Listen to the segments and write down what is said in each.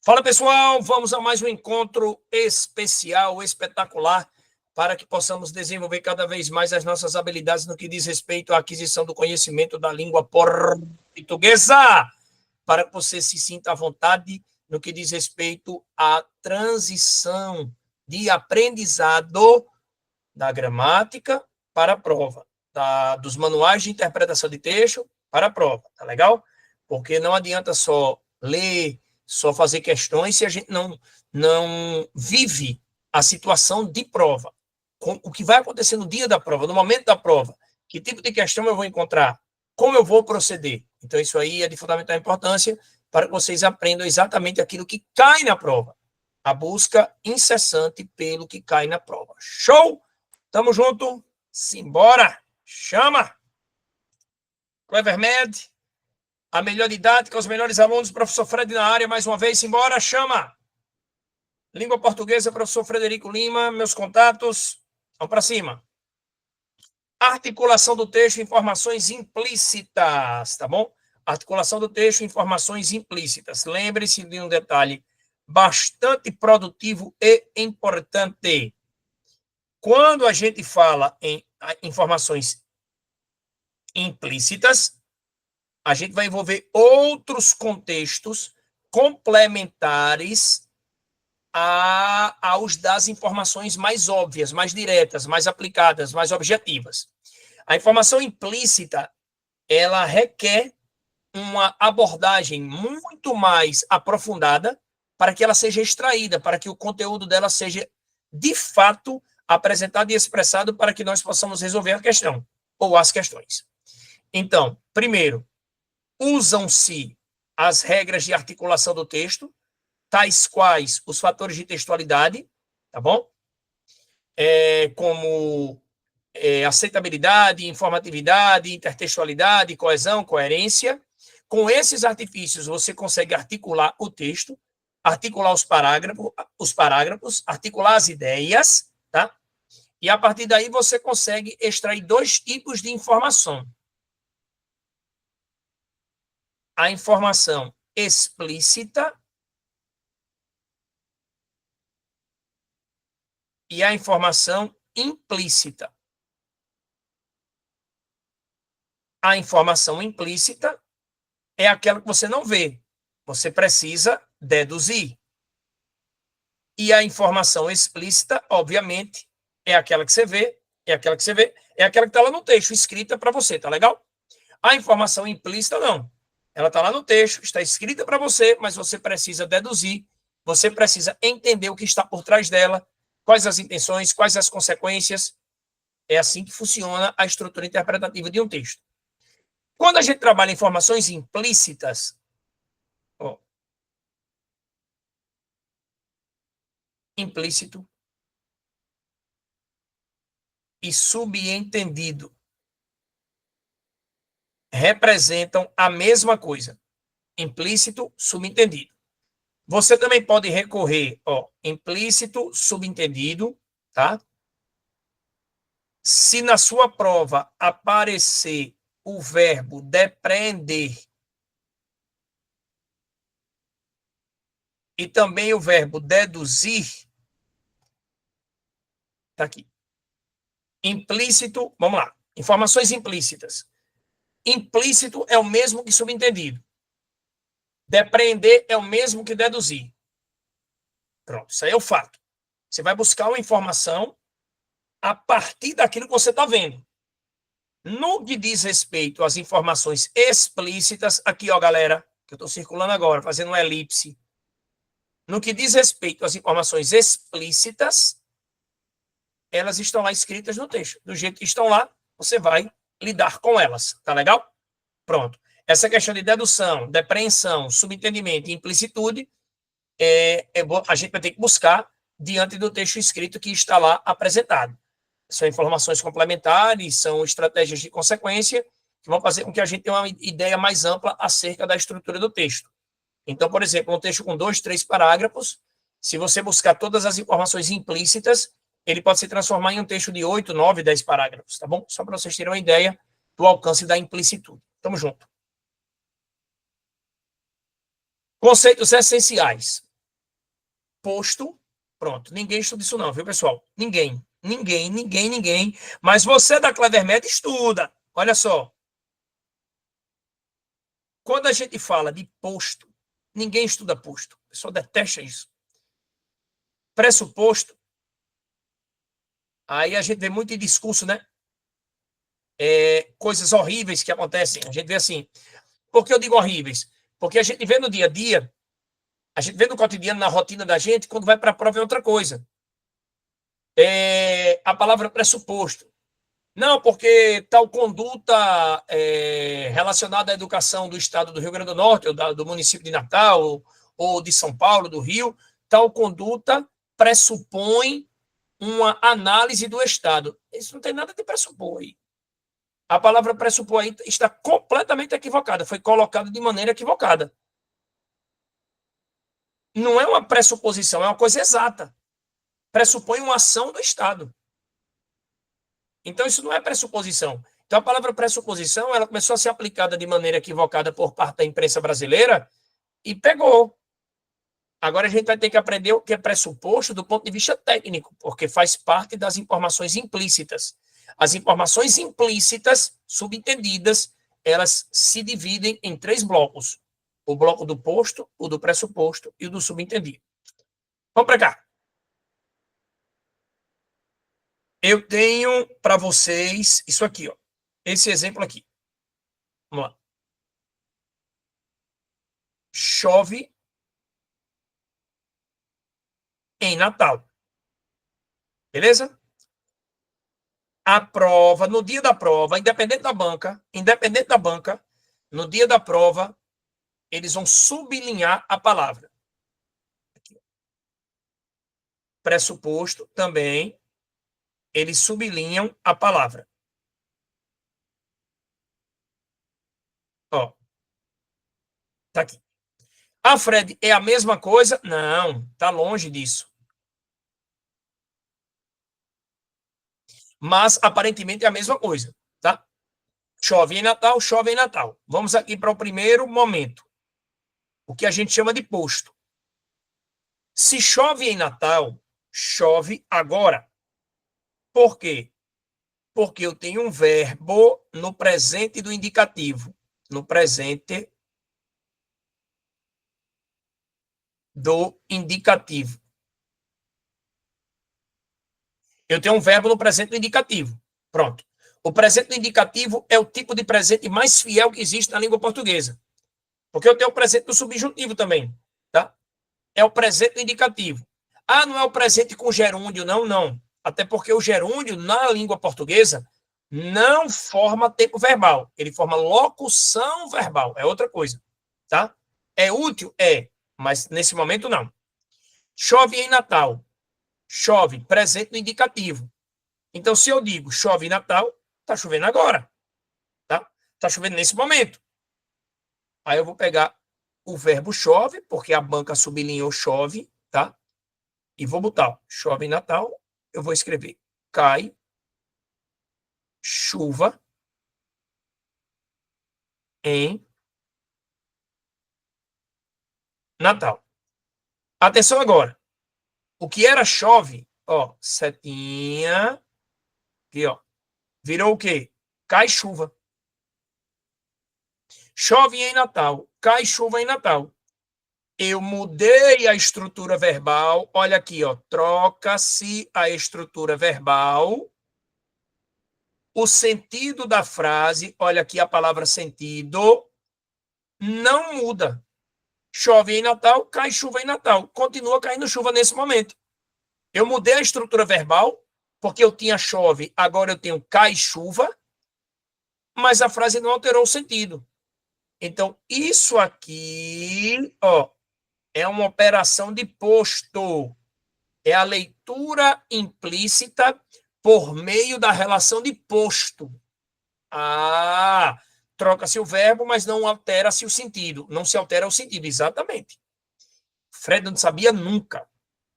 Fala, pessoal, vamos a mais um encontro especial, espetacular, para que possamos desenvolver cada vez mais as nossas habilidades no que diz respeito à aquisição do conhecimento da língua portuguesa, para que você se sinta à vontade no que diz respeito à transição de aprendizado da gramática para a prova, dos manuais de interpretação de texto para a prova, tá legal? Porque não adianta só ler, só fazer questões se a gente não vive a situação de prova. O que vai acontecer no dia da prova, no momento da prova, que tipo de questão eu vou encontrar, como eu vou proceder. Então, isso aí é de fundamental importância para que vocês aprendam exatamente aquilo que cai na prova. A busca incessante pelo que cai na prova. Show? Tamo junto? Simbora! Chama! CleverMed, a melhor didática, os melhores alunos, professor Fred na área, mais uma vez, simbora, chama! Língua portuguesa, professor Frederico Lima, meus contatos, vamos para cima. Articulação do texto, informações implícitas, tá bom? Articulação do texto, informações implícitas. Lembre-se de um detalhe bastante produtivo e importante. Quando a gente fala em informações implícitas, a gente vai envolver outros contextos complementares aos das informações mais óbvias, mais diretas, mais aplicadas, mais objetivas. A informação implícita, ela requer uma abordagem muito mais aprofundada para que ela seja extraída, para que o conteúdo dela seja, de fato, apresentado e expressado para que nós possamos resolver a questão, ou as questões. Então, primeiro, usam-se as regras de articulação do texto, tais quais os fatores de textualidade, tá bom? Como aceitabilidade, informatividade, intertextualidade, coesão, coerência. Com esses artifícios, você consegue articular o texto, articular os parágrafos, articular as ideias, tá? E a partir daí você consegue extrair dois tipos de informação. A informação explícita e a informação implícita. A informação implícita é aquela que você não vê. Você precisa deduzir. E a informação explícita, obviamente, é aquela que você vê, é aquela que está lá no texto, escrita para você, tá legal? A informação implícita, não. Ela está lá no texto, está escrita para você, mas você precisa deduzir, você precisa entender o que está por trás dela, quais as intenções, quais as consequências. É assim que funciona a estrutura interpretativa de um texto. Quando a gente trabalha informações implícitas, implícito e subentendido representam a mesma coisa. Implícito, subentendido. Você também pode recorrer, implícito, subentendido, tá? Se na sua prova aparecer o verbo depreender e também o verbo deduzir, tá aqui. Implícito, vamos lá. Informações implícitas. Implícito é o mesmo que subentendido. Depreender é o mesmo que deduzir. Pronto, isso aí é o fato. Você vai buscar uma informação a partir daquilo que você está vendo. No que diz respeito às informações explícitas, aqui, galera, que eu estou circulando agora, fazendo uma elipse. No que diz respeito às informações explícitas, elas estão lá escritas no texto. Do jeito que estão lá, você vai lidar com elas. Tá legal? Pronto. Essa questão de dedução, depreensão, subentendimento e implicitude, a gente vai ter que buscar diante do texto escrito que está lá apresentado. São informações complementares, são estratégias de consequência que vão fazer com que a gente tenha uma ideia mais ampla acerca da estrutura do texto. Então, por exemplo, um texto com 2, 3 parágrafos, se você buscar todas as informações implícitas, ele pode se transformar em um texto de 8, 9, 10 parágrafos, tá bom? Só para vocês terem uma ideia do alcance da implicitude. Tamo junto. Conceitos essenciais. posto. Pronto, ninguém estuda isso não, viu, pessoal? Ninguém. Mas você da Clevermed estuda. Olha só. Quando a gente fala de posto, ninguém estuda posto. O pessoal detesta isso. Pressuposto. Aí a gente vê muito em discurso, né? Coisas horríveis que acontecem. A gente vê assim. Por que eu digo horríveis? Porque a gente vê no dia a dia, a gente vê no cotidiano, na rotina da gente, quando vai para a prova é outra coisa. A palavra pressuposto. Não, porque tal conduta relacionada à educação do estado do Rio Grande do Norte, ou do município de Natal, ou de São Paulo, do Rio, tal conduta pressupõe uma análise do estado. Isso não tem nada de pressupor aí. A palavra pressupor aí está completamente equivocada, foi colocada de maneira equivocada. Não é uma pressuposição, é uma coisa exata. Pressupõe uma ação do Estado. Então, isso não é pressuposição. Então, a palavra pressuposição, ela começou a ser aplicada de maneira equivocada por parte da imprensa brasileira e pegou. Agora a gente vai ter que aprender o que é pressuposto do ponto de vista técnico, porque faz parte das informações implícitas. As informações implícitas, subentendidas, elas se dividem em 3 blocos. O bloco do posto, o do pressuposto e o do subentendido. Vamos para cá. Eu tenho para vocês isso aqui, ó. Esse exemplo aqui. Vamos lá. Chove em Natal. Beleza? A prova, no dia da prova, independente da banca, no dia da prova, eles vão sublinhar a palavra. Aqui. Pressuposto também, eles sublinham a palavra. Ó. Tá aqui. Ah, Fred, é a mesma coisa? Não, tá longe disso. Mas aparentemente é a mesma coisa, tá? Chove em Natal, chove em Natal. Vamos aqui para o primeiro momento. O que a gente chama de posto. Se chove em Natal, chove agora. Por quê? Porque eu tenho um verbo no presente do indicativo. No presente do indicativo. Eu tenho um verbo no presente do indicativo. Pronto. O presente do indicativo é o tipo de presente mais fiel que existe na língua portuguesa. Porque eu tenho o presente do subjuntivo também, tá? É o presente do indicativo. Ah, não é o presente com gerúndio, não, não. Até porque o gerúndio, na língua portuguesa, não forma tempo verbal. Ele forma locução verbal. É outra coisa, tá? É útil? É. Mas nesse momento, não. Chove em Natal. Chove, presente no indicativo. Então, se eu digo chove em Natal, tá chovendo agora, tá? Tá chovendo nesse momento. Aí eu vou pegar o verbo chove, porque a banca sublinhou chove, tá? E vou botar, ó, chove em Natal, eu vou escrever cai chuva em Natal. Atenção agora. O que era chove, ó, setinha, aqui, ó, virou o quê? Cai chuva. Chove em Natal, cai chuva em Natal. Eu mudei a estrutura verbal. Olha aqui, ó, troca-se a estrutura verbal. O sentido da frase, olha aqui a palavra sentido, não muda. Chove em Natal, cai chuva em Natal. Continua caindo chuva nesse momento. Eu mudei a estrutura verbal, porque eu tinha chove, agora eu tenho cai chuva, mas a frase não alterou o sentido. Então, isso aqui, ó, é uma operação de posto. É a leitura implícita por meio da relação de posto. Ah, troca-se o verbo, mas não altera-se o sentido. Não se altera o sentido, exatamente. Fred não sabia nunca.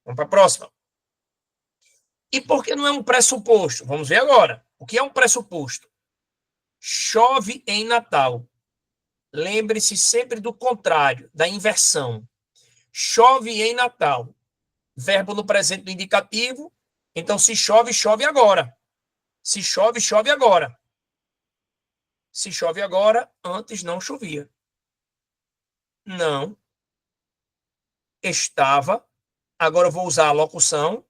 Vamos para a próxima. E por que não é um pressuposto? Vamos ver agora. O que é um pressuposto? Chove em Natal. Lembre-se sempre do contrário, da inversão. Chove em Natal. verbo no presente do indicativo. Então, se chove, chove agora. Se chove, chove agora. Se chove agora, antes não chovia. Não estava. Agora eu vou usar a locução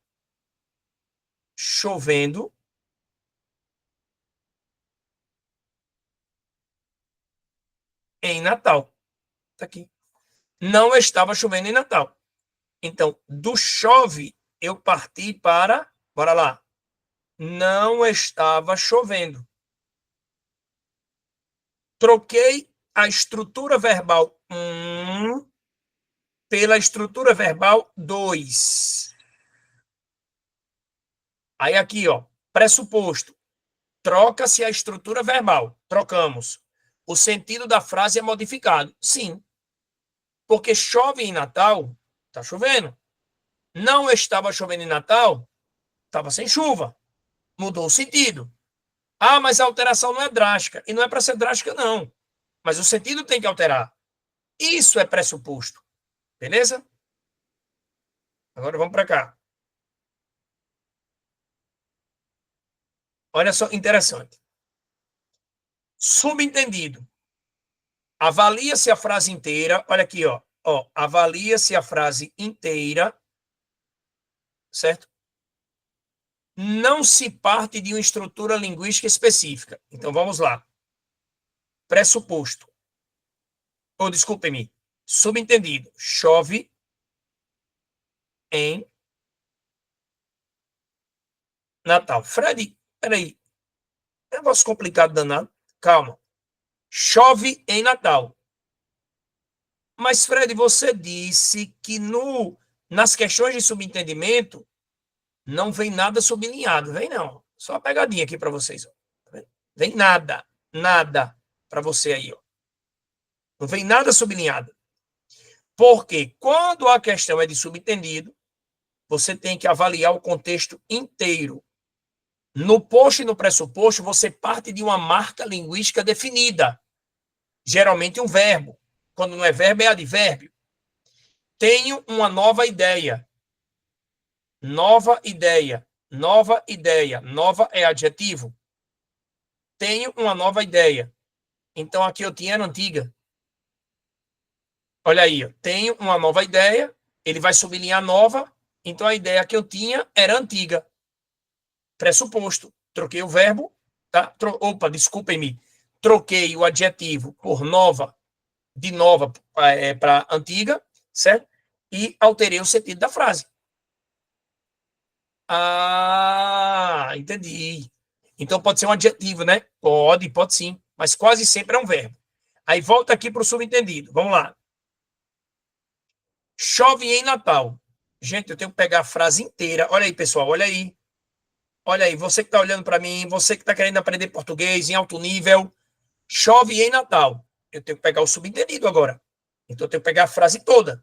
chovendo em Natal. Tá aqui. Não estava chovendo em Natal. Então, do chove, eu parti para, bora lá, não estava chovendo. Troquei a estrutura verbal 1 pela estrutura verbal 2. Aí aqui, ó, pressuposto. Troca-se a estrutura verbal. Trocamos. O sentido da frase é modificado. Sim. Porque chove em Natal, tá chovendo. Não estava chovendo em Natal, estava sem chuva. Mudou o sentido. Ah, mas a alteração não é drástica. E não é para ser drástica, não. Mas o sentido tem que alterar. Isso é pressuposto. Beleza? Agora vamos para cá. Olha só, interessante. Subentendido. Avalia-se a frase inteira. Olha aqui, ó. Avalia-se a frase inteira. Certo? Não se parte de uma estrutura linguística específica. Então, vamos lá. Pressuposto. Ou, desculpe-me. Subentendido. Chove em Natal. Fred, peraí. Negócio complicado danado. Calma. Chove em Natal. Mas, Fred, você disse que nas questões de subentendimento não vem nada sublinhado. Vem não. Só uma pegadinha aqui para vocês. Ó. Vem nada. Nada para você aí. Ó. Não vem nada sublinhado. Porque quando a questão é de subentendido, você tem que avaliar o contexto inteiro. No posto e no pressuposto, você parte de uma marca linguística definida. Geralmente um verbo. Quando não é verbo, é advérbio. Tenho uma nova ideia. Nova ideia. Nova ideia. Nova é adjetivo. Tenho uma nova ideia. Então, aqui eu tinha era antiga. Olha aí. Tenho uma nova ideia. Ele vai sublinhar nova. Então, a ideia que eu tinha era antiga. Pressuposto. Troquei o verbo. Tá? Opa, desculpem-me. Troquei o adjetivo por nova. De nova para antiga. Certo? E alterei o sentido da frase. Ah, entendi. Então pode ser um adjetivo, né? Pode sim. Mas quase sempre é um verbo. Aí volta aqui para o subentendido. Vamos lá. Chove em Natal. Gente, eu tenho que pegar a frase inteira. Olha aí, pessoal, olha aí. Olha aí, você que está olhando para mim, você que está querendo aprender português em alto nível. Chove em Natal. Eu tenho que pegar o subentendido agora. Então eu tenho que pegar a frase toda.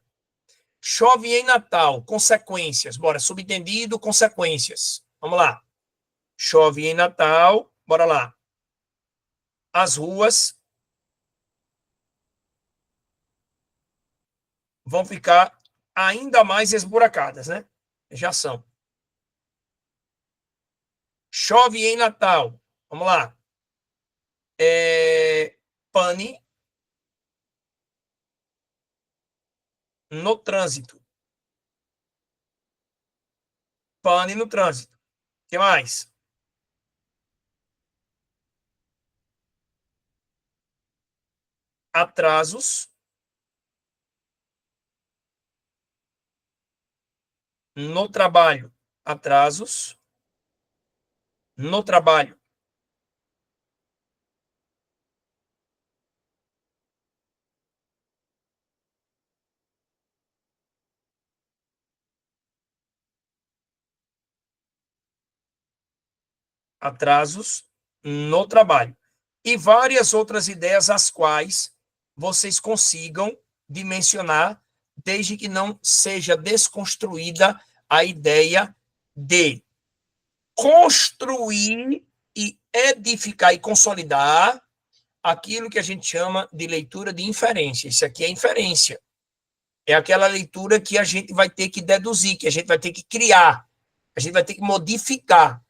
Chove em Natal. Consequências. Bora, subentendido, consequências. Vamos lá. Chove em Natal. Bora lá. As ruas vão ficar ainda mais esburacadas, né? Já são. Chove em Natal. Vamos lá. Pane no trânsito. Pane no trânsito. O que mais? Atrasos no trabalho. Atrasos no trabalho. Atrasos no trabalho. E várias outras ideias as quais vocês consigam dimensionar, desde que não seja desconstruída a ideia de construir e edificar e consolidar aquilo que a gente chama de leitura de inferência. Isso aqui é inferência. É aquela leitura que a gente vai ter que deduzir, que a gente vai ter que criar, a gente vai ter que modificar.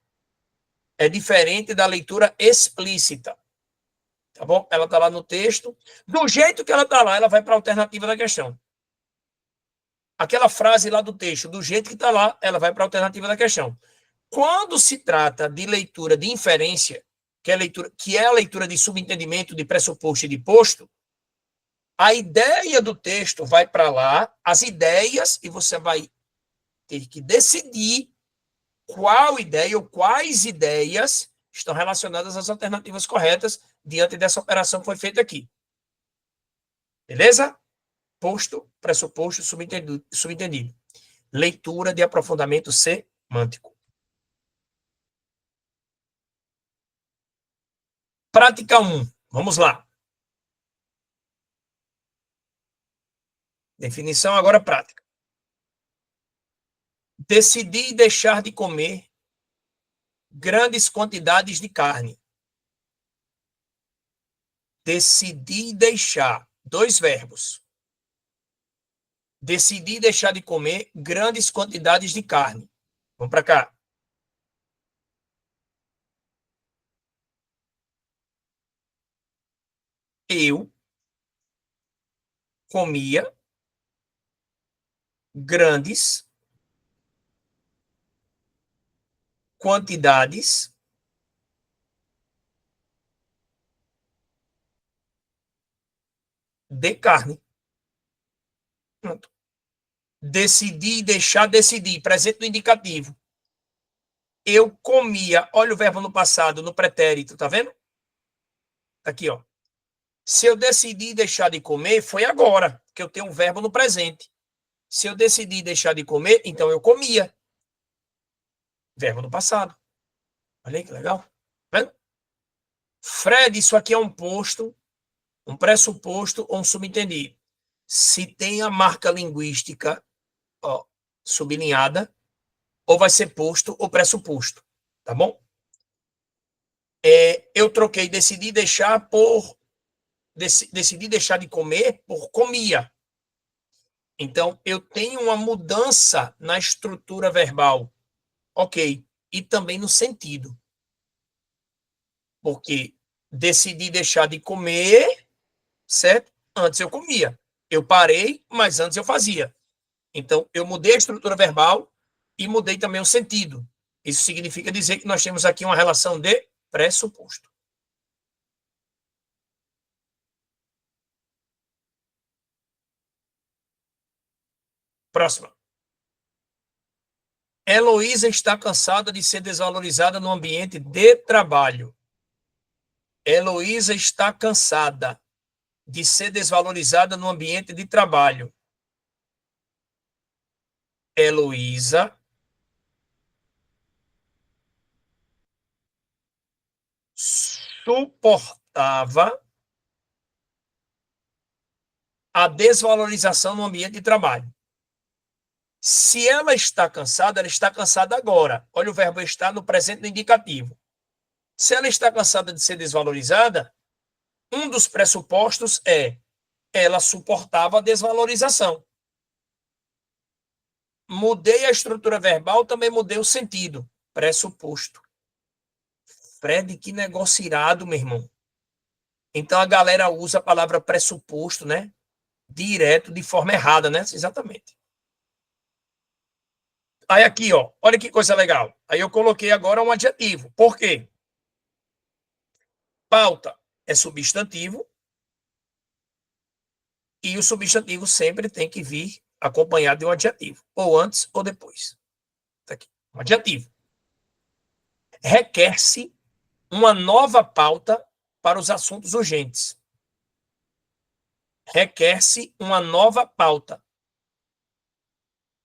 É diferente da leitura explícita. Tá bom? Ela está lá no texto. Do jeito que ela está lá, ela vai para a alternativa da questão. Aquela frase lá do texto, do jeito que está lá, ela vai para a alternativa da questão. Quando se trata de leitura de inferência, que é a leitura de subentendimento, de pressuposto e de posto, a ideia do texto vai para lá, as ideias, e você vai ter que decidir qual ideia ou quais ideias estão relacionadas às alternativas corretas diante dessa operação que foi feita aqui. Beleza? Posto, pressuposto, subentendido. Leitura de aprofundamento semântico. Prática 1. Vamos lá. Definição agora prática. Decidi deixar de comer grandes quantidades de carne. Decidi deixar. 2 verbos. Decidi deixar de comer grandes quantidades de carne. Vamos para cá. Eu comia grandes quantidades de carne. Pronto. Decidi deixar, decidi. Presente no indicativo. Eu comia. Olha o verbo no passado, no pretérito, tá vendo? Tá aqui, ó. Se eu decidi deixar de comer, foi agora, que eu tenho um verbo no presente. Se eu decidi deixar de comer, então eu comia. Verbo no passado. Olha aí que legal. Tá vendo? Fred, isso aqui é um posto, um pressuposto ou um subentendido. Se tem a marca linguística, ó, sublinhada, ou vai ser posto ou pressuposto, tá bom? Eu troquei, decidi deixar de comer por comia. Então, eu tenho uma mudança na estrutura verbal, ok, e também no sentido. Porque decidi deixar de comer, certo? Antes eu comia. Eu parei, mas antes eu fazia. Então, eu mudei a estrutura verbal e mudei também o sentido. Isso significa dizer que nós temos aqui uma relação de pressuposto. Próxima. Heloísa está cansada de ser desvalorizada no ambiente de trabalho. Heloísa está cansada de ser desvalorizada no ambiente de trabalho. Heloísa suportava a desvalorização no ambiente de trabalho. Se ela está cansada agora. Olha o verbo estar no presente no indicativo. Se ela está cansada de ser desvalorizada, um dos pressupostos é ela suportava a desvalorização. Mudei a estrutura verbal, também mudei o sentido. Pressuposto. Fred, que negócio irado, meu irmão. Então a galera usa a palavra pressuposto, né? Direto, de forma errada, né? Exatamente. Aí aqui, ó, olha que coisa legal. Aí eu coloquei agora um adjetivo. Por quê? Pauta é substantivo e o substantivo sempre tem que vir acompanhado de um adjetivo, ou antes ou depois. Tá aqui, um adjetivo. Requer-se uma nova pauta para os assuntos urgentes. Requer-se uma nova pauta.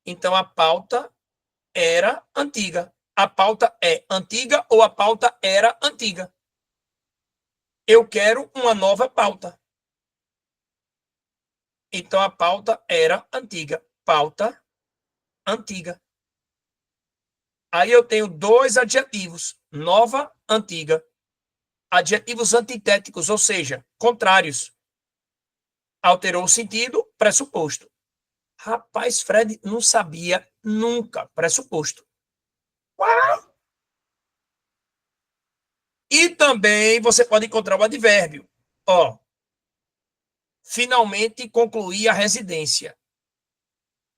Então, a pauta era antiga. A pauta é antiga ou a pauta era antiga? Eu quero uma nova pauta. Então, a pauta era antiga. Pauta antiga. Aí eu tenho 2 adjetivos. Nova, antiga. Adjetivos antitéticos, ou seja, contrários. Alterou o sentido, pressuposto. Rapaz, Fred não sabia nunca, pressuposto. Uau! E também você pode encontrar o advérbio. Ó, finalmente concluí a residência.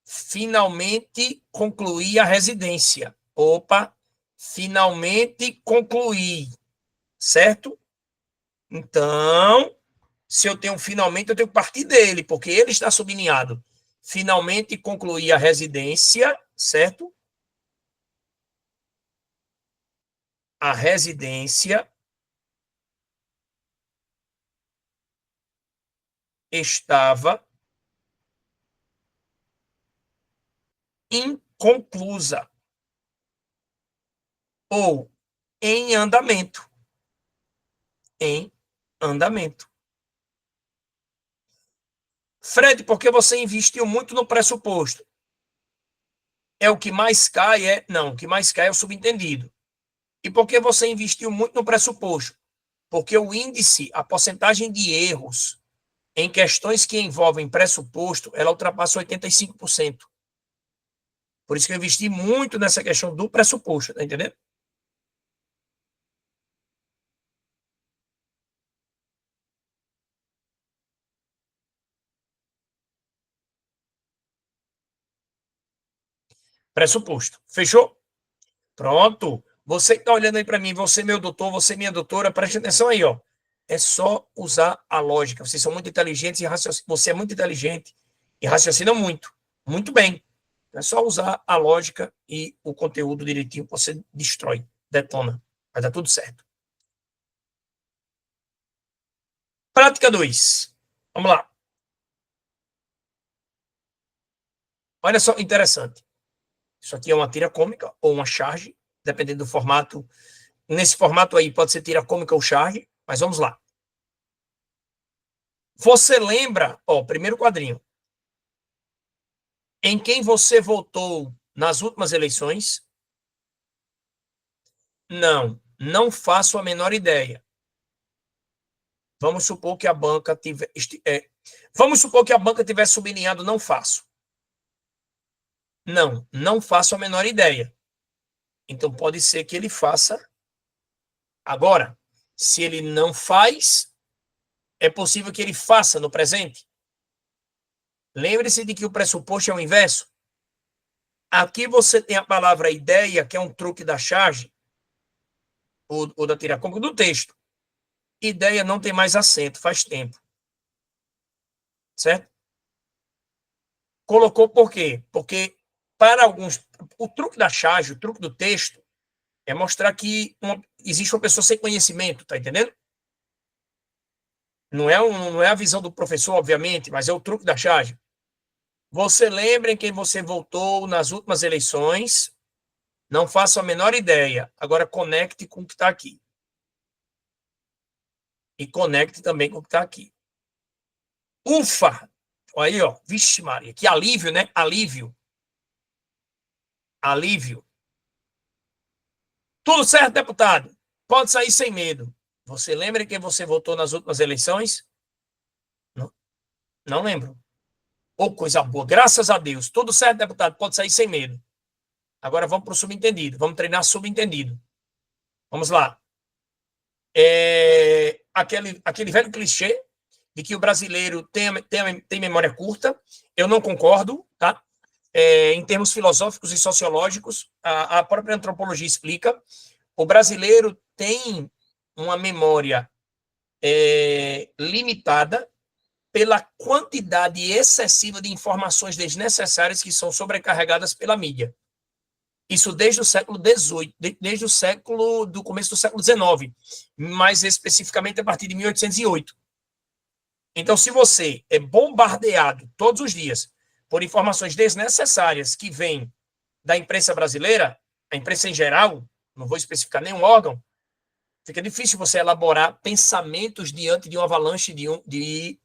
Finalmente concluí a residência. Opa, finalmente concluí, certo? Então, se eu tenho finalmente, eu tenho que partir dele, porque ele está sublinhado. Finalmente concluí a residência, certo? A residência estava inconclusa ou em andamento. Em andamento. Fred, porque você investiu muito no pressuposto? É o que mais cai? Não, o que mais cai é o subentendido. E por que você investiu muito no pressuposto? Porque o índice, a porcentagem de erros em questões que envolvem pressuposto, ela ultrapassa 85%. Por isso que eu investi muito nessa questão do pressuposto, tá entendendo? Pressuposto. Fechou? Pronto. Você que está olhando aí para mim, você meu doutor, você minha doutora, preste atenção aí, ó. É só usar a lógica. Vocês são muito inteligentes e você é muito inteligente e raciocina muito. Muito bem. É só usar a lógica e o conteúdo direitinho, você destrói, detona. Vai dar tudo certo. Prática 2. Vamos lá. Olha só, interessante. Isso aqui é uma tira cômica ou uma charge, dependendo do formato. Nesse formato aí pode ser tira cômica ou charge, mas vamos lá. Você lembra, ó, primeiro quadrinho, em quem você votou nas últimas eleições? Não, não faço a menor ideia. Vamos supor que a banca vamos supor que a banca tivesse sublinhado não faço. Não, não faço a menor ideia. Então pode ser que ele faça agora. Se ele não faz, é possível que ele faça no presente. Lembre-se de que o pressuposto é o inverso. Aqui você tem a palavra ideia, que é um truque da charge, ou da tiracômica do texto. Ideia não tem mais acento, faz tempo. Certo? Colocou por quê? Porque para alguns, o truque da charge, o truque do texto, é mostrar que existe uma pessoa sem conhecimento, tá entendendo? Não é a visão do professor, obviamente, mas é o truque da charge. Você lembra em quem você votou nas últimas eleições? Não faço a menor ideia. Agora conecte com o que está aqui. E conecte também com o que está aqui. Ufa! Olha aí, ó. Vixe, Maria. Que alívio, né? Alívio. Alívio. Tudo certo, deputado? Pode sair sem medo. Você lembra em quem você votou nas últimas eleições? Não, não lembro. Oh, coisa boa. Graças a Deus. Tudo certo, deputado? Pode sair sem medo. Agora vamos para o subentendido. Vamos treinar subentendido. Vamos lá. Aquele velho clichê de que o brasileiro tem memória curta. Eu não concordo, tá? Em termos filosóficos e sociológicos, a própria antropologia explica. O brasileiro tem uma memória limitada pela quantidade excessiva de informações desnecessárias que são sobrecarregadas pela mídia. Isso desde o século XVIII, desde o século do começo do século XIX, mais especificamente a partir de 1808. Então, se você é bombardeado todos os dias por informações desnecessárias que vêm da imprensa brasileira, a imprensa em geral, não vou especificar nenhum órgão, fica difícil você elaborar pensamentos diante de uma avalanche de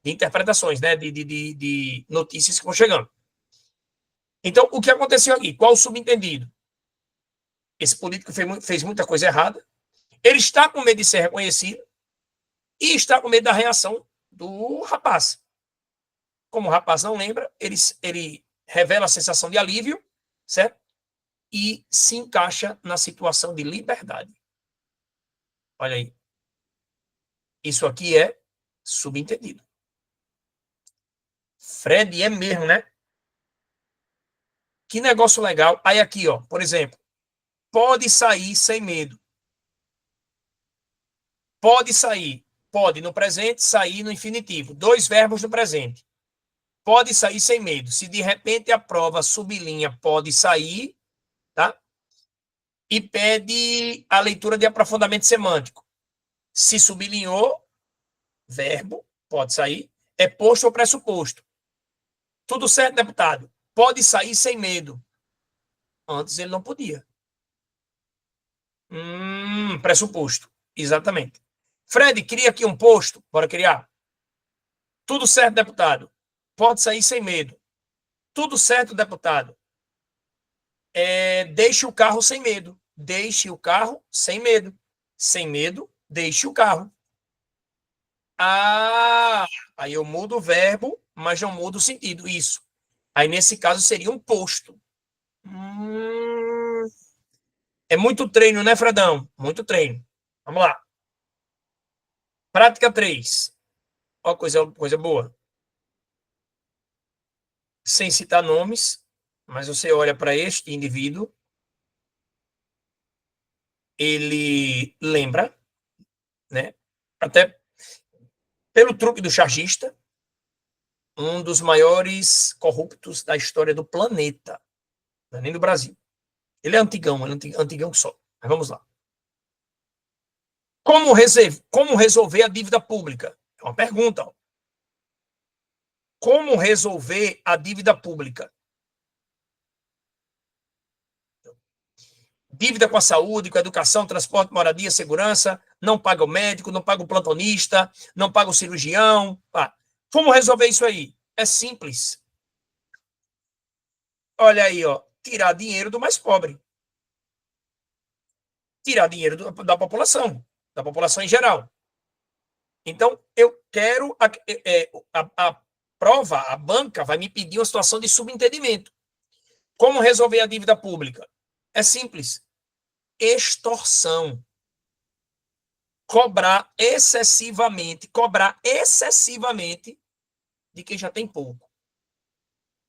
interpretações, né? De notícias que vão chegando. Então, o que aconteceu aqui? Qual o subentendido? Esse político fez muita coisa errada, ele está com medo de ser reconhecido e está com medo da reação do rapaz. como o rapaz não lembra, ele revela a sensação de alívio, certo? E se encaixa na situação de liberdade. Olha aí. Isso aqui é subentendido. Fred é mesmo, né? Que negócio legal. Aí aqui, ó, por exemplo, pode sair sem medo. Pode sair. Pode no presente, sair no infinitivo. 2 verbos no presente. Pode sair sem medo. Se de repente a prova sublinha pode sair, tá? E pede a leitura de aprofundamento semântico. Se sublinhou, verbo, pode sair, é posto ou pressuposto. Tudo certo, deputado? Pode sair sem medo. Antes ele não podia. Pressuposto. Exatamente. Fred, cria aqui um posto. Bora criar. Tudo certo, deputado? Pode sair sem medo. Tudo certo, deputado? Deixe o carro sem medo. Deixe o carro sem medo. Sem medo, deixe o carro. Ah, aí eu mudo o verbo, mas não mudo o sentido. Isso. Aí, nesse caso, seria um posto. É muito treino, né, Fredão? Muito treino. Vamos lá. Prática 3. Ó, coisa boa. Sem citar nomes, mas você olha para este indivíduo, ele lembra, né? Até pelo truque do chargista, um dos maiores corruptos da história do planeta, não é nem do Brasil. Ele é antigão, antigão só. Mas vamos lá. Como resolver a dívida pública? É uma pergunta. Ó. Como resolver a dívida pública? Dívida com a saúde, com a educação, transporte, moradia, segurança, não paga o médico, não paga o plantonista, não paga o cirurgião. Como resolver isso aí? É simples. Olha aí, ó, tirar dinheiro do mais pobre. Tirar dinheiro da população em geral. Então, eu quero. A prova, a banca vai me pedir uma situação de subentendimento. Como resolver a dívida pública? É simples. Extorsão. Cobrar excessivamente de quem já tem pouco.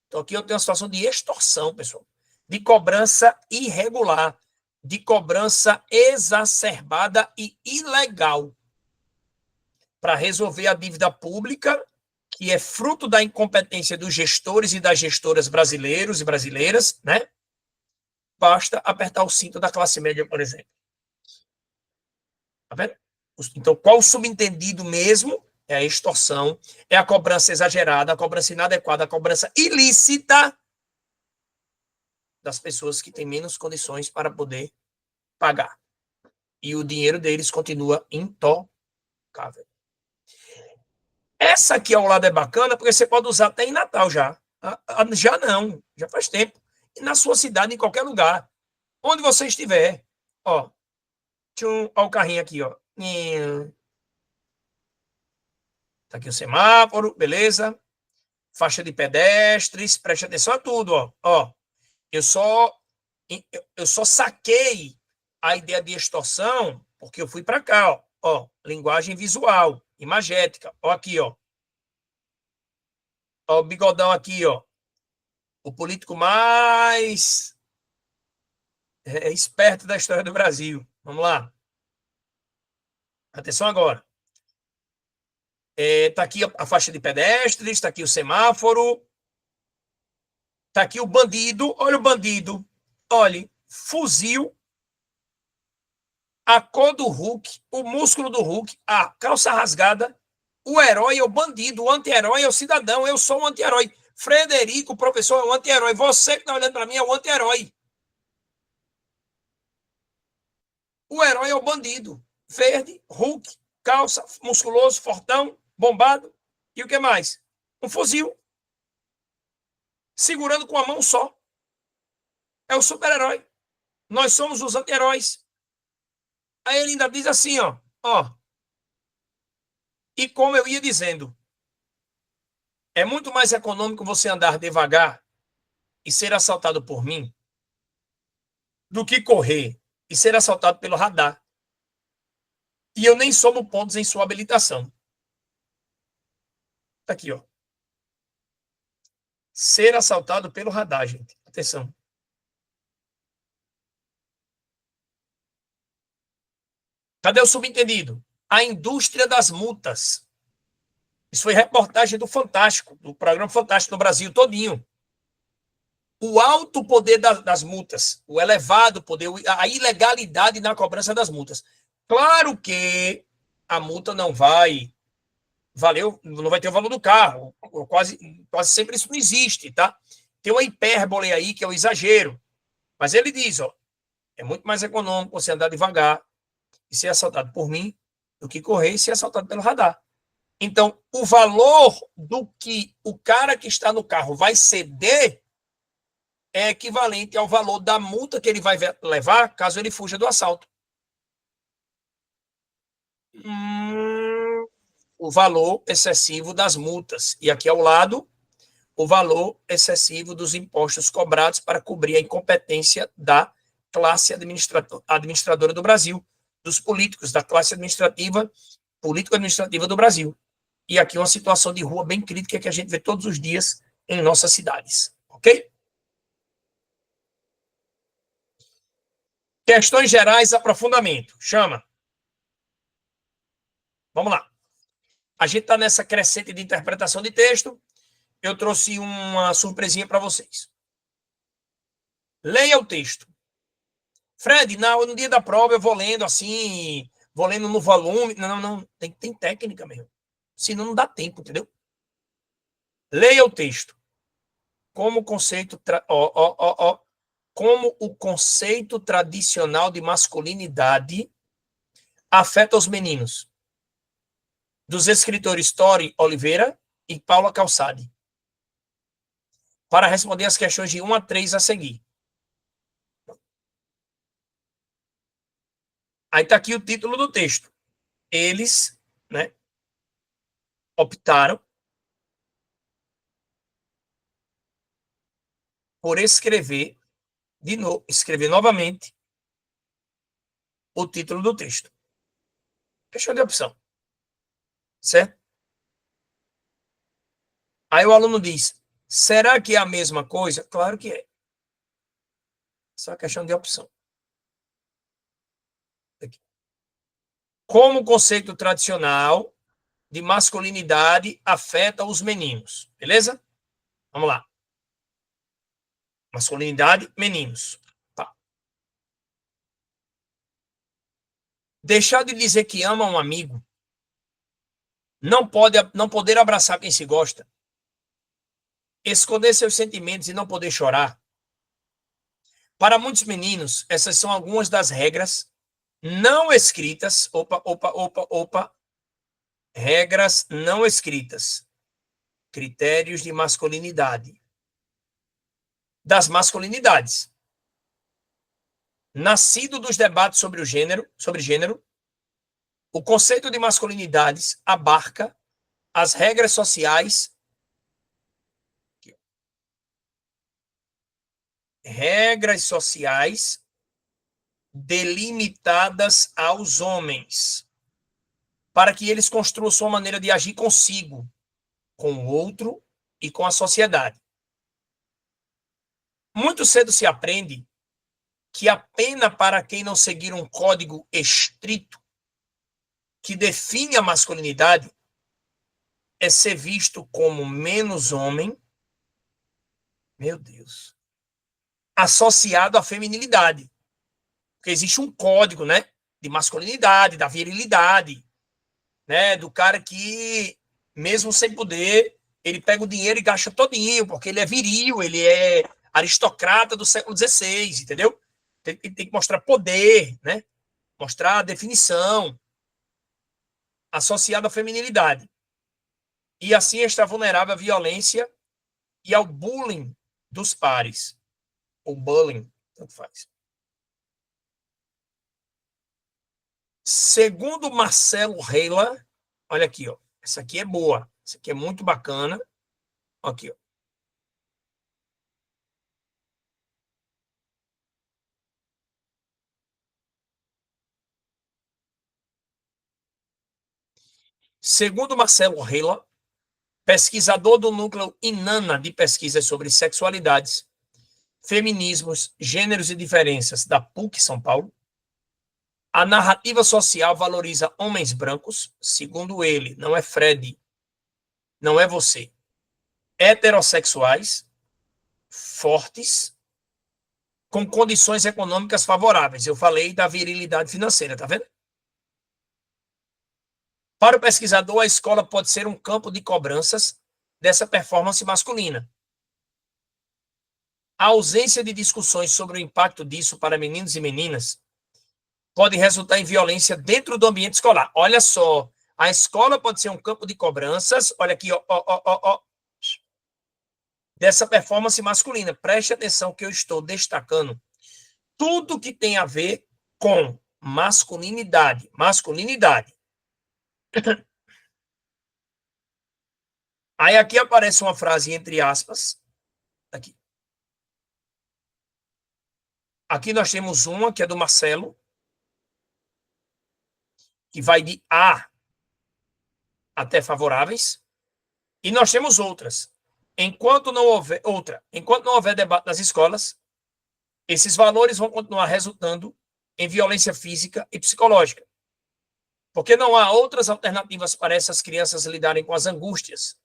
Então, aqui eu tenho uma situação de extorsão, pessoal. De cobrança irregular. De cobrança exacerbada e ilegal. Para resolver a dívida pública, que é fruto da incompetência dos gestores e das gestoras brasileiros e brasileiras, né? Basta apertar o cinto da classe média, por exemplo. Tá vendo? Então, qual o subentendido mesmo? É a extorsão, é a cobrança exagerada, a cobrança inadequada, a cobrança ilícita das pessoas que têm menos condições para poder pagar. E o dinheiro deles continua intocável. Essa aqui ao lado é bacana, porque você pode usar até em Natal já. Já não, já faz tempo. E na sua cidade, em qualquer lugar. Onde você estiver. Ó, ó o carrinho aqui, ó. Tá aqui o semáforo, beleza? Faixa de pedestres, preste atenção a tudo, ó. Eu só saquei a ideia de extorsão porque eu fui para cá, ó. Linguagem visual, imagética. Ó aqui, ó. Ó o bigodão aqui, ó. O político mais esperto da história do Brasil. Vamos lá. Atenção agora. Tá aqui a faixa de pedestres, tá aqui o semáforo. Tá aqui o bandido. Olha o bandido. Olhe, fuzil, a cor do Hulk, o músculo do Hulk, a calça rasgada. O herói é o bandido, o anti-herói é o cidadão. Eu sou um anti-herói. Frederico, o professor, é um anti-herói. Você que está olhando para mim é um anti-herói. O herói é o bandido. Verde, Hulk, calça, musculoso, fortão, bombado. E o que mais? Um fuzil. Segurando com a mão só. É o super-herói. Nós somos os anti-heróis. Aí ele ainda diz assim, ó. E como eu ia dizendo, É muito mais econômico você andar devagar e ser assaltado por mim do que correr e ser assaltado pelo radar. E eu nem somo pontos em sua habilitação. Tá aqui, ó. Ser assaltado pelo radar, gente. Atenção. Cadê o subentendido? A indústria das multas. Isso foi reportagem do Fantástico, do programa Fantástico no Brasil todinho. O alto poder das multas, o elevado poder, a ilegalidade na cobrança das multas. Claro que a multa não vai não vai ter o valor do carro. Quase sempre isso não existe, tá? Tem uma hipérbole aí que é o exagero. Mas ele diz, ó, é muito mais econômico você andar devagar e ser assaltado por mim do que correr e ser assaltado pelo radar. Então, o valor do que o cara que está no carro vai ceder é equivalente ao valor da multa que ele vai levar caso ele fuja do assalto. O valor excessivo das multas. E aqui ao lado, o valor excessivo dos impostos cobrados para cobrir a incompetência da classe administradora do Brasil, dos políticos, da classe administrativa, político-administrativa do Brasil. E aqui uma situação de rua bem crítica que a gente vê todos os dias em nossas cidades. Ok? Questões gerais, aprofundamento. Chama. Vamos lá. A gente está nessa crescente de interpretação de texto. Eu trouxe uma surpresinha para vocês. Leia o texto. Fred, no dia da prova eu vou lendo assim, vou lendo no volume. Não. Tem técnica mesmo. Senão não dá tempo, entendeu? Leia o texto. Como o conceito... Como o conceito tradicional de masculinidade afeta os meninos. Dos escritores Tori Oliveira e Paula Calçade. Para responder as questões de 1 a 3 a seguir. Aí está aqui o título do texto. Eles, né, optaram por escrever novamente o título do texto. Questão de opção. Certo? Aí o aluno diz, será que é a mesma coisa? Claro que é. Só questão de opção. Aqui. Como o conceito tradicional de masculinidade afeta os meninos. Beleza? Vamos lá. Masculinidade, meninos. Tá. Deixar de dizer que ama um amigo, não poder abraçar quem se gosta, esconder seus sentimentos e não poder chorar. Para muitos meninos, essas são algumas das regras não escritas. Regras não escritas. Critérios de masculinidade. Das masculinidades. Nascido dos debates sobre gênero, o conceito de masculinidades abarca as regras sociais delimitadas aos homens, para que eles construam sua maneira de agir consigo, com o outro e com a sociedade. Muito cedo se aprende que a pena para quem não seguir um código estrito que define a masculinidade é ser visto como menos homem, meu Deus, associado à feminilidade. Porque existe um código, né, de masculinidade, da virilidade, né, do cara que, mesmo sem poder, ele pega o dinheiro e gasta todinho, porque ele é viril, ele é aristocrata do século XVI, entendeu? Tem que mostrar poder, né? Mostrar a definição associada à feminilidade. E assim está vulnerável à violência e ao bullying dos pares. O bullying, tanto faz. Segundo Marcelo Reila, olha aqui, ó. Essa aqui é boa, essa aqui é muito bacana. Aqui, ó. Segundo Marcelo Rella, pesquisador do núcleo INANA de pesquisas sobre sexualidades, feminismos, gêneros e diferenças da PUC São Paulo, a narrativa social valoriza homens brancos, segundo ele, não é Fred, não é você, heterossexuais, fortes, com condições econômicas favoráveis. Eu falei da virilidade financeira, tá vendo? Para o pesquisador, a escola pode ser um campo de cobranças dessa performance masculina. A ausência de discussões sobre o impacto disso para meninos e meninas pode resultar em violência dentro do ambiente escolar. Olha só, a escola pode ser um campo de cobranças, olha aqui, ó, dessa performance masculina. Preste atenção que eu estou destacando tudo que tem a ver com masculinidade. Masculinidade. Aí aqui aparece uma frase entre aspas. Aqui. Aqui nós temos uma que é do Marcelo, que vai de A até favoráveis. E nós temos outras. Enquanto não houver debate nas escolas, esses valores vão continuar resultando em violência física e psicológica. Porque não há outras alternativas para essas crianças lidarem com as angústias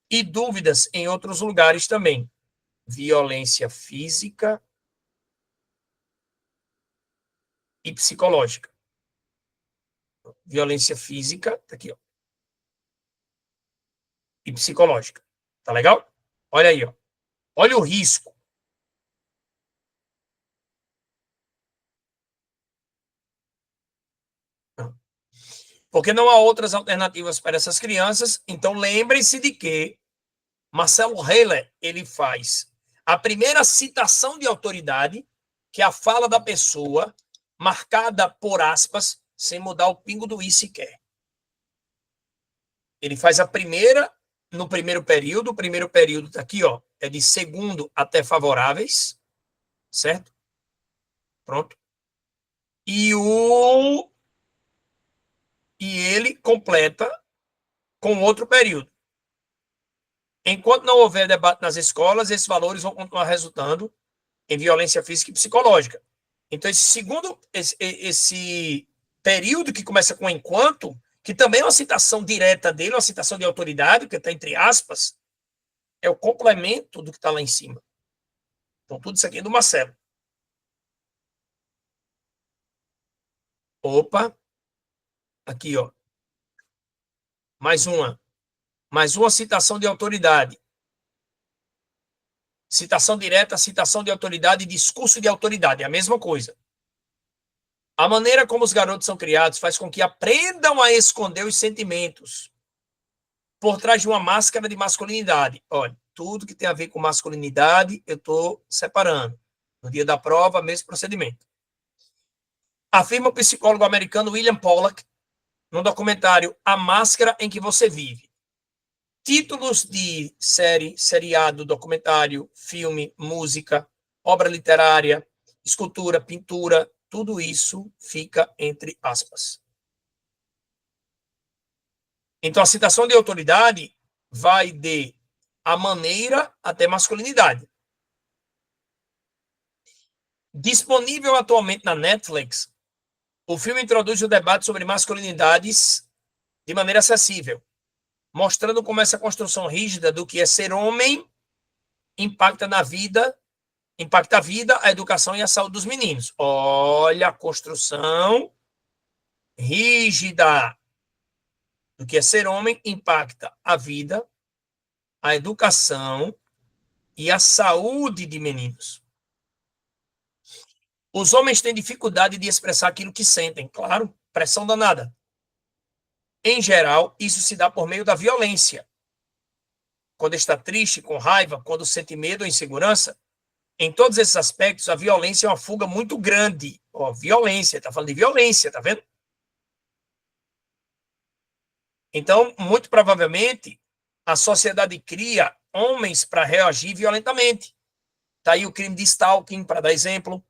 e dúvidas em outros lugares também. Violência física e psicológica. Violência física, tá aqui, ó. E psicológica. Tá legal? Olha aí, ó. Olha o risco. Porque não há outras alternativas para essas crianças, então lembre-se de que Marcelo Heller, ele faz a primeira citação de autoridade, que é a fala da pessoa, marcada por aspas, sem mudar o pingo do i sequer. Ele faz a primeira, no primeiro período, o primeiro período está aqui, ó, é de segundo até favoráveis, certo? Pronto. E ele completa com outro período. Enquanto não houver debate nas escolas, esses valores vão continuar resultando em violência física e psicológica. Então, esse período que começa com enquanto, que também é uma citação direta dele, uma citação de autoridade, que está entre aspas, é o complemento do que está lá em cima. Então, tudo isso aqui é do Marcelo. Opa, aqui, ó. Mais uma citação de autoridade. Citação direta, citação de autoridade e discurso de autoridade, é a mesma coisa. A maneira como os garotos são criados faz com que aprendam a esconder os sentimentos por trás de uma máscara de masculinidade. Olha, tudo que tem a ver com masculinidade, eu estou separando. No dia da prova, mesmo procedimento. Afirma o psicólogo americano William Pollack, no documentário A Máscara em que Você Vive. Títulos de série, seriado, documentário, filme, música, obra literária, escultura, pintura, tudo isso fica entre aspas. Então, a citação de autoridade vai de a maneira até masculinidade. Disponível atualmente na Netflix, o filme introduz o debate sobre masculinidades de maneira acessível, mostrando como essa construção rígida do que é ser homem impacta a vida, a educação e a saúde dos meninos. Olha a construção rígida do que é ser homem impacta a vida, a educação e a saúde de meninos. Os homens têm dificuldade de expressar aquilo que sentem, claro, pressão danada. Em geral, isso se dá por meio da violência. Quando está triste, com raiva, quando sente medo ou insegurança, em todos esses aspectos, a violência é uma fuga muito grande. Ó, violência, tá falando de violência, tá vendo? Então, muito provavelmente, a sociedade cria homens para reagir violentamente. Está aí o crime de stalking, para dar exemplo.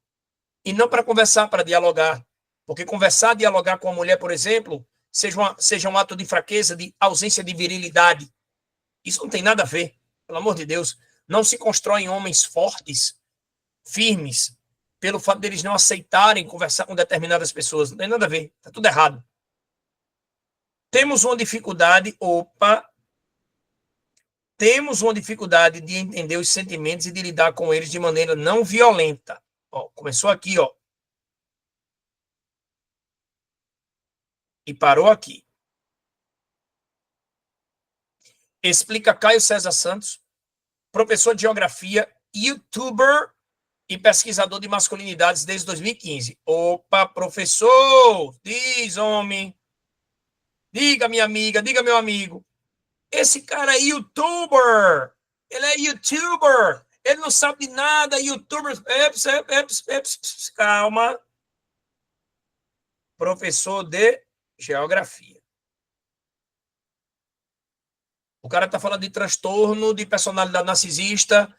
E não para conversar, para dialogar. Porque conversar, dialogar com a mulher, por exemplo, seja um ato de fraqueza, de ausência de virilidade. Isso não tem nada a ver, pelo amor de Deus. Não se constroem homens fortes, firmes, pelo fato deles não aceitarem conversar com determinadas pessoas. Não tem nada a ver, está tudo errado. Temos uma dificuldade de entender os sentimentos e de lidar com eles de maneira não violenta. Ó, começou aqui, ó. E parou aqui. Explica Caio César Santos, professor de geografia, youtuber e pesquisador de masculinidades desde 2015. Opa, professor! Diz, homem. Diga, minha amiga, diga, meu amigo. Esse cara é youtuber. Ele é youtuber. Ele não sabe de nada, youtuber. Calma. Professor de geografia. O cara está falando de transtorno de personalidade narcisista,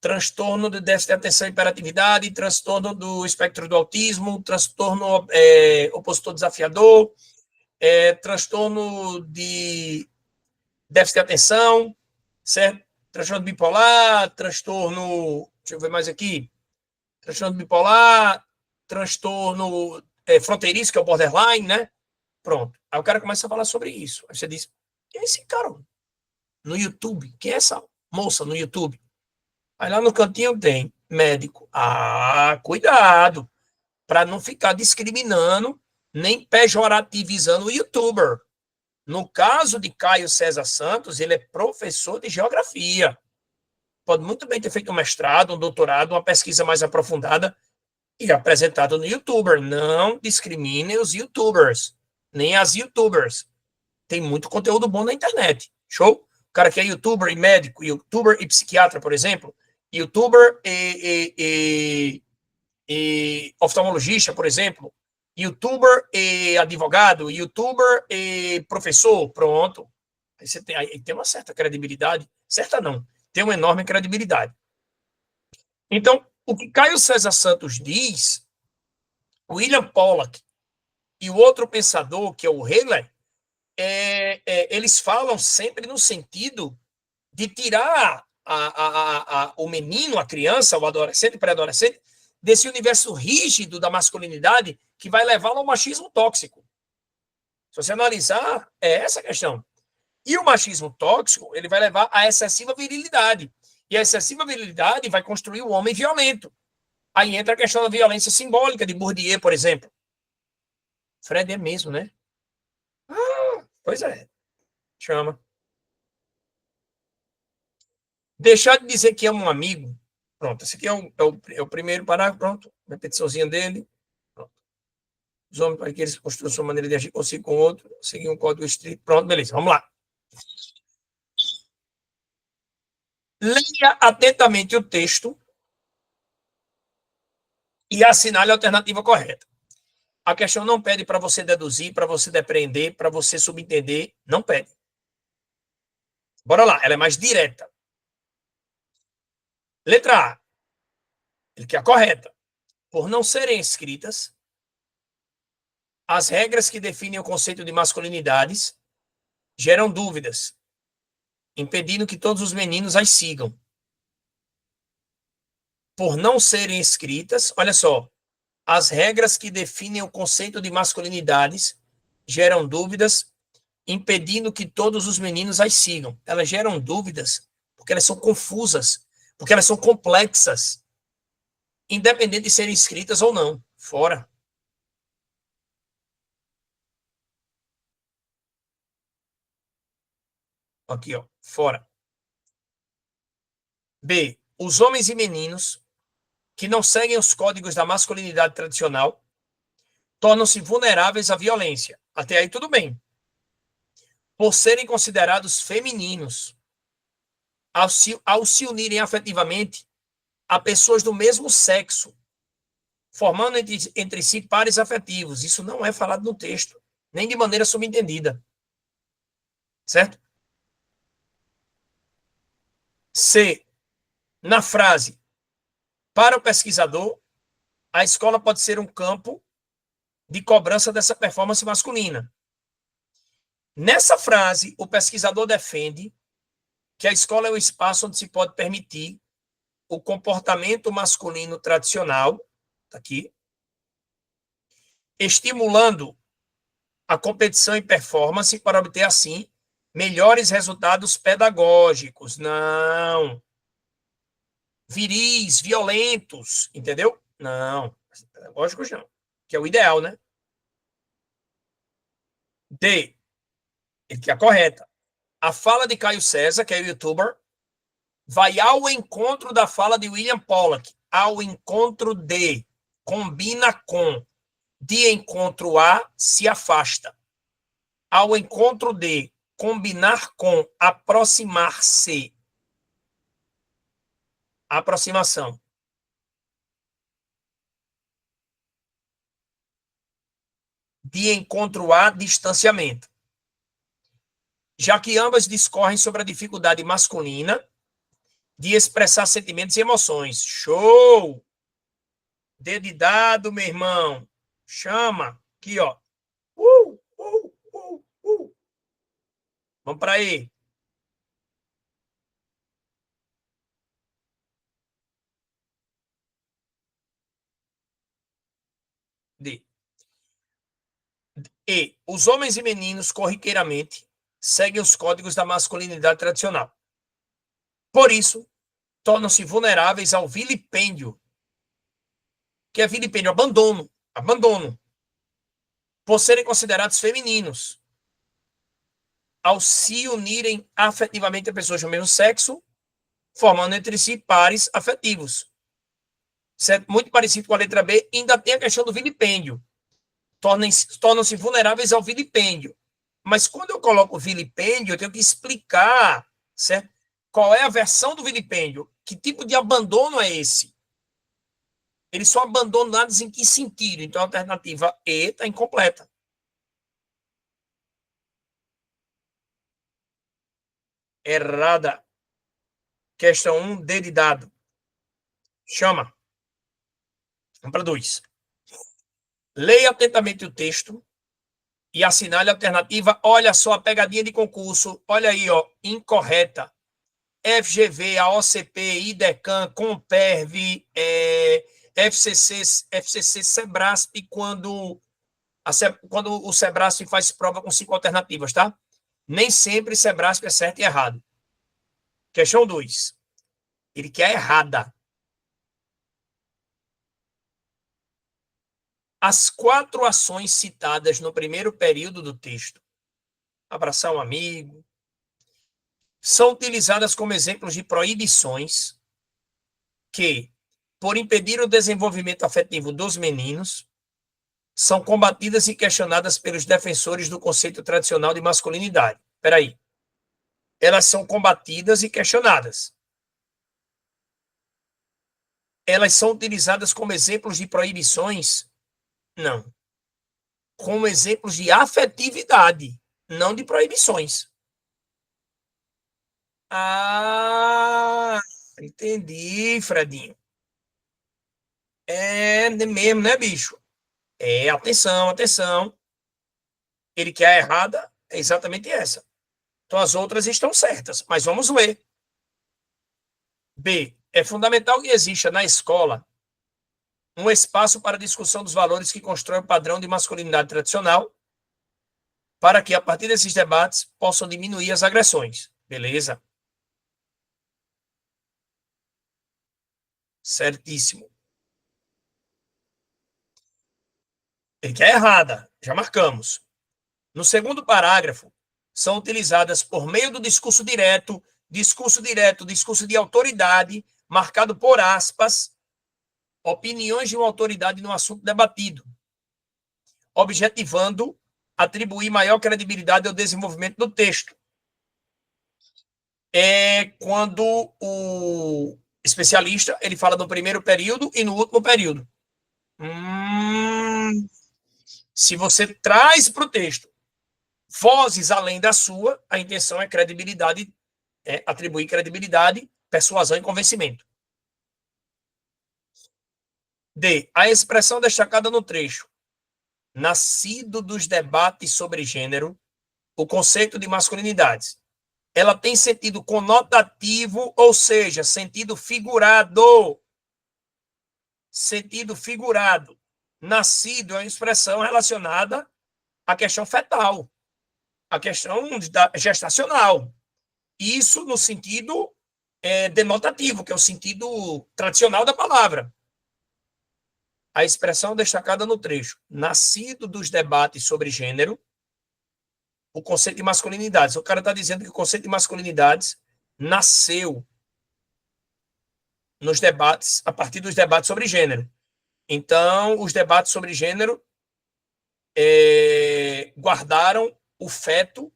transtorno de déficit de atenção e hiperatividade, transtorno do espectro do autismo, transtorno opositor desafiador, transtorno de déficit de atenção, certo? Transtorno bipolar, transtorno, deixa eu ver mais aqui, transtorno bipolar, transtorno fronteiriço, que é o borderline, né? Pronto. Aí o cara começa a falar sobre isso. Aí você diz, quem é esse cara no YouTube? Quem é essa moça no YouTube? Aí lá no cantinho tem médico. Ah, cuidado, para não ficar discriminando nem pejorativizando o youtuber. No caso de Caio César Santos, ele é professor de geografia. Pode muito bem ter feito um mestrado, um doutorado, uma pesquisa mais aprofundada e apresentado no youtuber. Não discrimine os youtubers, nem as youtubers. Tem muito conteúdo bom na internet. Show? O cara que é youtuber e médico, youtuber e psiquiatra, por exemplo, youtuber e oftalmologista, por exemplo, youtuber e advogado, youtuber e professor, pronto. Aí tem uma certa credibilidade, certa não, tem uma enorme credibilidade. Então, o que Caio César Santos diz, William Pollack e o outro pensador, que é o Heller, eles falam sempre no sentido de tirar o menino, a criança, o adolescente, pré-adolescente, desse universo rígido da masculinidade que vai levá-lo ao machismo tóxico. Se você analisar, é essa a questão. E o machismo tóxico, ele vai levar à excessiva virilidade. E a excessiva virilidade vai construir o homem violento. Aí entra a questão da violência simbólica de Bourdieu, por exemplo. Fred é mesmo, né? Ah, pois é. Chama. Deixar de dizer que ama um amigo. Pronto, esse aqui é o primeiro parágrafo. Pronto, repetiçãozinha dele. Pronto. Os homens, para que eles construam sua maneira de agir consigo com o outro, seguir um código estrito. Pronto, beleza, vamos lá. Leia atentamente o texto e assinale a alternativa correta. A questão não pede para você deduzir, para você depreender, para você subentender. Não pede. Bora lá, ela é mais direta. Letra A, ele quer a correta. Por não serem escritas, as regras que definem o conceito de masculinidades geram dúvidas, impedindo que todos os meninos as sigam. Por não serem escritas, olha só, as regras que definem o conceito de masculinidades geram dúvidas, impedindo que todos os meninos as sigam. Elas geram dúvidas porque elas são confusas, porque elas são complexas, independente de serem escritas ou não. Fora. Aqui, ó, fora. B. Os homens e meninos que não seguem os códigos da masculinidade tradicional tornam-se vulneráveis à violência. Até aí tudo bem. Por serem considerados femininos, ao se unirem afetivamente a pessoas do mesmo sexo, formando entre si pares afetivos. Isso não é falado no texto, nem de maneira subentendida. Certo? C, na frase, para o pesquisador, a escola pode ser um campo de cobrança dessa performance masculina. Nessa frase, o pesquisador defende que a escola é um espaço onde se pode permitir o comportamento masculino tradicional, tá aqui, estimulando a competição e performance para obter, assim, melhores resultados pedagógicos. Não. Viris, violentos, entendeu? Não. Pedagógicos não. Que é o ideal, né? D, ele que é a correta. A fala de Caio César, que é o youtuber, vai ao encontro da fala de William Pollack. Ao encontro de, combina com. De encontro a, se afasta. Ao encontro de, combinar com, aproximar-se. Aproximação. De encontro a, distanciamento. Já que ambas discorrem sobre a dificuldade masculina de expressar sentimentos e emoções. Show! Dedo dado, meu irmão. Chama. Aqui, ó. Vamos para aí. D. E. Os homens e meninos, corriqueiramente, seguem os códigos da masculinidade tradicional. Por isso, tornam-se vulneráveis ao vilipêndio. Que é vilipêndio? Abandono. Abandono. Por serem considerados femininos. Ao se unirem afetivamente a pessoas do mesmo sexo, formando entre si pares afetivos. Certo? Muito parecido com a letra B, ainda tem a questão do vilipêndio. Tornam-se vulneráveis ao vilipêndio. Mas quando eu coloco vilipêndio, eu tenho que explicar, certo? Qual é a versão do vilipêndio? Que tipo de abandono é esse? Eles são abandonados em que sentido? Então a alternativa E está incompleta. Errada. Questão 1, D de dado. Chama. Vamos para 2. Leia atentamente o texto e assinale a alternativa. Olha só a pegadinha de concurso. Olha aí, ó, incorreta. FGV, AOCP, IDECAN, Comperv, FCC, Sebrasp, quando o Sebrasp faz prova com 5 alternativas, tá? Nem sempre Sebrasp é certo e errado. Questão 2. Ele quer errada. As 4 ações citadas no primeiro período do texto, abraçar um amigo, são utilizadas como exemplos de proibições que, por impedir o desenvolvimento afetivo dos meninos, são combatidas e questionadas pelos defensores do conceito tradicional de masculinidade. Espera aí. Elas são combatidas e questionadas. Elas são utilizadas como exemplos de proibições? Não. Como exemplos de afetividade, não de proibições. Ah, entendi, Fredinho. É mesmo, né, bicho? Atenção, atenção. Ele quer a errada, é exatamente essa. Então as outras estão certas, mas vamos ler. B. É fundamental que exista na escola um espaço para discussão dos valores que constroem o padrão de masculinidade tradicional, para que, a partir desses debates, possam diminuir as agressões. Beleza? Certíssimo. Ele quer errada, já marcamos. No segundo parágrafo, são utilizadas por meio do discurso direto, discurso de autoridade, marcado por aspas, opiniões de uma autoridade no assunto debatido, objetivando atribuir maior credibilidade ao desenvolvimento do texto. É quando o especialista ele fala no primeiro período e no último período. Se você traz para o texto vozes além da sua, a intenção é credibilidade, atribuir credibilidade persuasão e convencimento. D. A expressão destacada no trecho. Nascido dos debates sobre gênero, o conceito de masculinidades. Ela tem sentido conotativo, ou seja, sentido figurado. Sentido figurado. Nascido é uma expressão relacionada à questão fetal, à questão gestacional. Isso no sentido denotativo, que é o sentido tradicional da palavra. A expressão destacada no trecho, nascido dos debates sobre gênero, o conceito de masculinidades. O cara está dizendo que o conceito de masculinidades nasceu nos debates, a partir dos debates sobre gênero. Então, os debates sobre gênero guardaram o feto,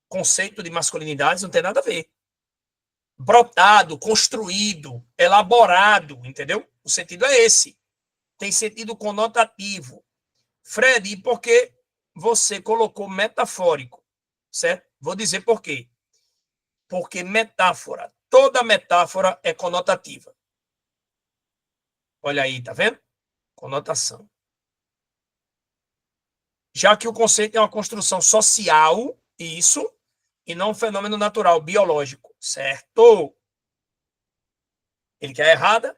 conceito de masculinidades, não tem nada a ver. Brotado, construído, elaborado, entendeu? O sentido é esse. Tem sentido conotativo. Fred, por que você colocou metafórico? Certo? Vou dizer por quê. Porque metáfora, toda metáfora é conotativa. Olha aí, tá vendo? Conotação. Já que o conceito é uma construção social, isso, e não um fenômeno natural, biológico, certo? Ele quer errada.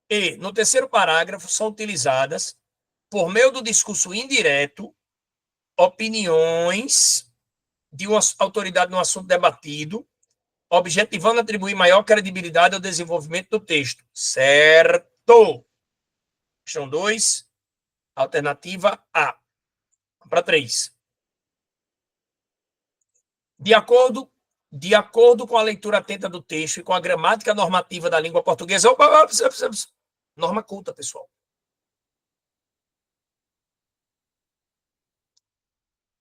E, no terceiro parágrafo, são utilizadas, por meio do discurso indireto, opiniões de uma autoridade no assunto debatido, objetivando atribuir maior credibilidade ao desenvolvimento do texto. Certo? Questão 2, alternativa A. Para 3. De acordo com a leitura atenta do texto e com a gramática normativa da língua portuguesa... Norma culta, pessoal.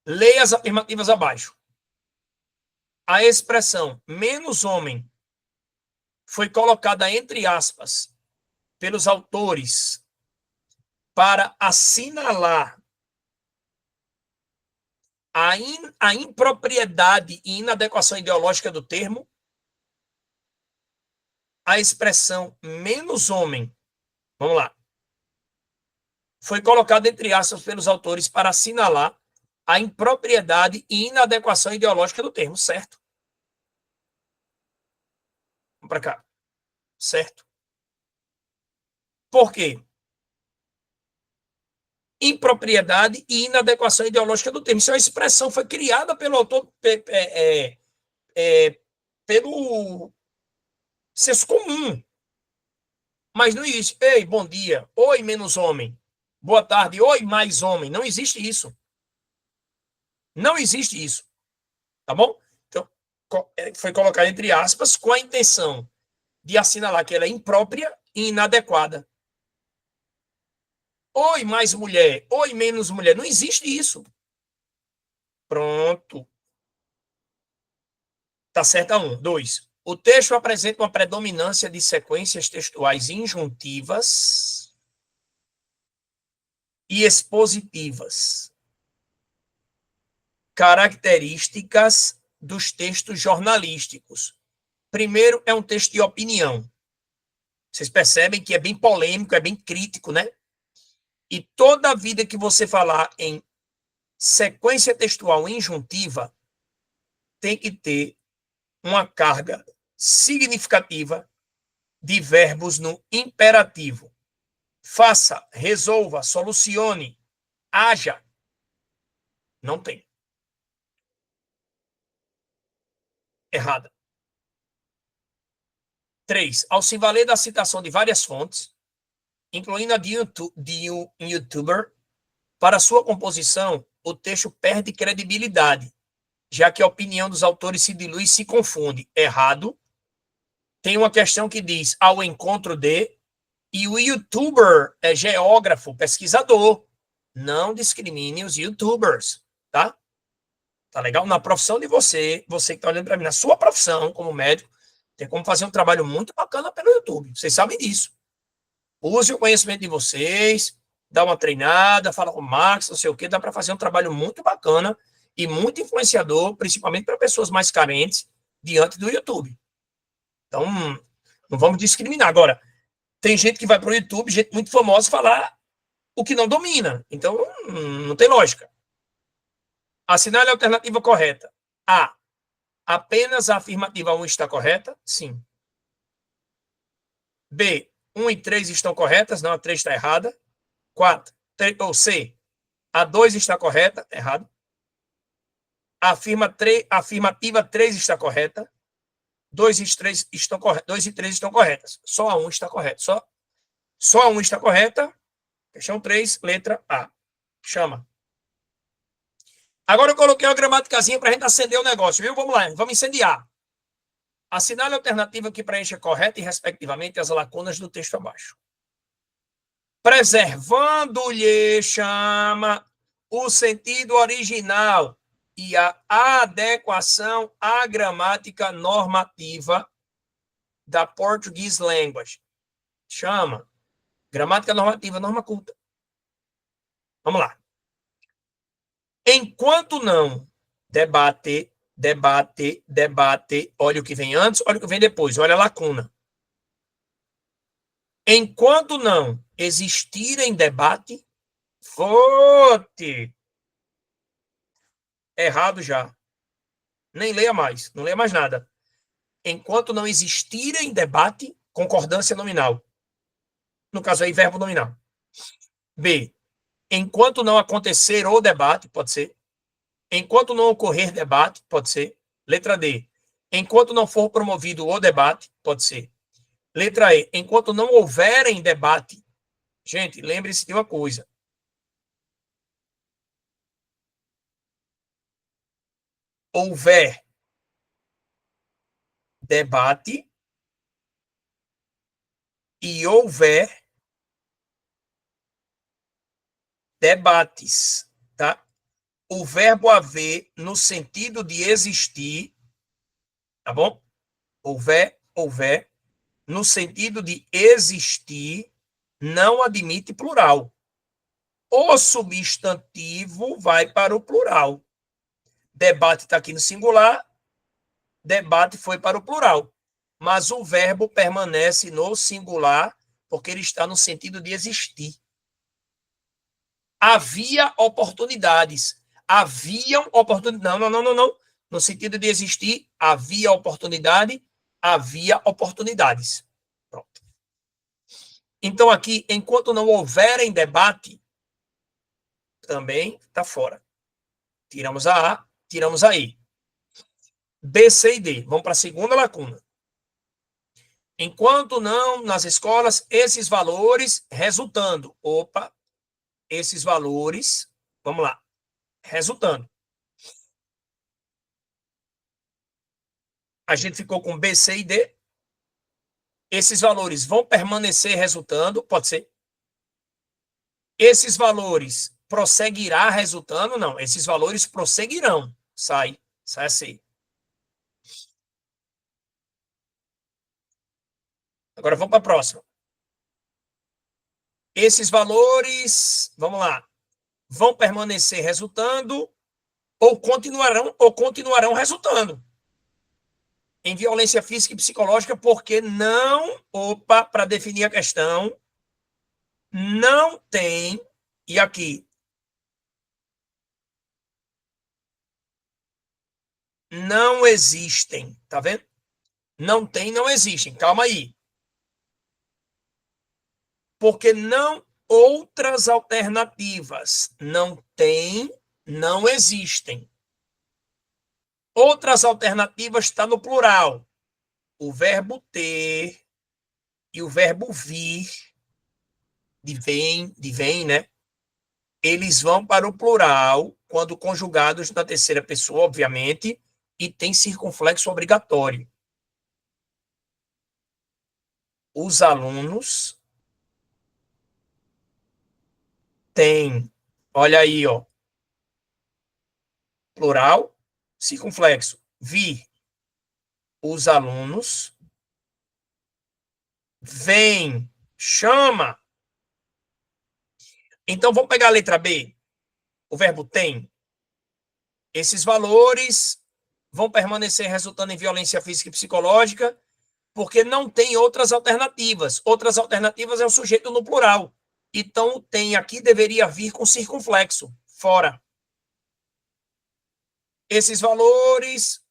Leia as afirmativas abaixo. A expressão menos homem foi colocada entre aspas pelos autores para assinalar a impropriedade e inadequação ideológica do termo. A expressão menos homem, vamos lá, foi colocada entre aspas pelos autores para assinalar a impropriedade e inadequação ideológica do termo, certo? Vamos para cá. Certo? Por quê? Impropriedade e inadequação ideológica do termo. Isso é uma expressão, foi criada pelo autor, pelo senso comum. Mas não existe. Ei, bom dia. Oi, menos homem. Boa tarde. Oi, mais homem. Não existe isso. Não existe isso. Tá bom? Então, foi colocado entre aspas com a intenção de assinalar que ela é imprópria e inadequada. Oi, mais mulher. Oi, menos mulher. Não existe isso. Pronto. Tá certo a 1. 2. O texto apresenta uma predominância de sequências textuais injuntivas e expositivas, características dos textos jornalísticos. Primeiro, é um texto de opinião. Vocês percebem que é bem polêmico, é bem crítico, né? E toda vida que você falar em sequência textual injuntiva tem que ter uma carga significativa de verbos no imperativo. Faça, resolva, solucione, haja. Não tem. Errada. 3. Ao se valer da citação de várias fontes, incluindo a de um youtuber, para sua composição, o texto perde credibilidade, já que a opinião dos autores se dilui e se confunde. Errado. Tem uma questão que diz ao encontro de, e o youtuber é geógrafo, pesquisador. Não discrimine os youtubers, tá? Tá legal? Na profissão de você que está olhando para mim, na sua profissão como médico, tem como fazer um trabalho muito bacana pelo YouTube. Vocês sabem disso. Use o conhecimento de vocês, dá uma treinada, fala com o Max, não sei o quê, dá para fazer um trabalho muito bacana e muito influenciador, principalmente para pessoas mais carentes, diante do YouTube. Então, não vamos discriminar. Agora, tem gente que vai para o YouTube, gente muito famosa, falar o que não domina. Então, não tem lógica. Assinale a alternativa correta. A. Apenas a afirmativa 1 está correta? Sim. B. 1 e 3 estão corretas? Não, a 3 está errada. 4. Ou C. A 2 está correta? Errado. Afirmativa 3 está correta. 2 e 3 estão corretas. 2 e 3 estão corretas. Só a 1 está correta. Só a 1 está correta. Questão 3, letra A. Chama. Agora eu coloquei uma gramaticazinha para a gente acender o negócio, viu? Vamos lá, vamos incendiar. Assinale a alternativa que preencha correta e, respectivamente, as lacunas do texto abaixo. Preservando-lhe, chama, o sentido original e a adequação à gramática normativa da Portuguese Language. Chama. Gramática normativa, norma culta. Vamos lá. Enquanto não debate, olha o que vem antes, olha o que vem depois, olha a lacuna. Enquanto não existir em debate, vote. Errado já. Nem leia mais, não leia mais nada. Enquanto não existir em debate, concordância nominal. No caso aí, verbo nominal. B. Enquanto não acontecer o debate, pode ser. Enquanto não ocorrer debate, pode ser. Letra D. Enquanto não for promovido o debate, pode ser. Letra E. Enquanto não houverem debate. Gente, lembre-se de uma coisa. Houver debate e houver debates, tá? O verbo haver no sentido de existir, tá bom? Houver, no sentido de existir, não admite plural. O substantivo vai para o plural. Debate está aqui no singular, debate foi para o plural. Mas o verbo permanece no singular, porque ele está no sentido de existir. Havia oportunidades. Haviam oportunidades. Não. No sentido de existir, havia oportunidade, havia oportunidades. Pronto. Então, aqui, enquanto não houverem debate, também está fora. Tiramos a A, tiramos a E. B, C e D. Vamos para a segunda lacuna. Enquanto não, nas escolas, esses valores resultando. Opa, esses valores, vamos lá, resultando. A gente ficou com B, C e D. Esses valores vão permanecer resultando, pode ser. Esses valores prosseguirá resultando, não. Esses valores prosseguirão. Sai a C. Agora vamos para a próxima. Esses valores, vamos lá, vão permanecer resultando ou continuarão resultando em violência física e psicológica, porque não, para definir a questão, não tem, e aqui, não existem, tá vendo? Não tem, não existem, calma aí. Porque não outras alternativas, não tem, não existem. Outras alternativas está no plural. O verbo ter e o verbo vir, de vem, né? Eles vão para o plural quando conjugados na terceira pessoa, obviamente, e tem circunflexo obrigatório. Os alunos têm, olha aí, ó, plural, circunflexo, vir. Os alunos vêm, chama. Então, vamos pegar a letra B. O verbo tem. Esses valores vão permanecer resultando em violência física e psicológica, porque não tem outras alternativas. Outras alternativas é o sujeito no plural. Então, tem aqui, deveria vir com circunflexo, fora. Esses valores,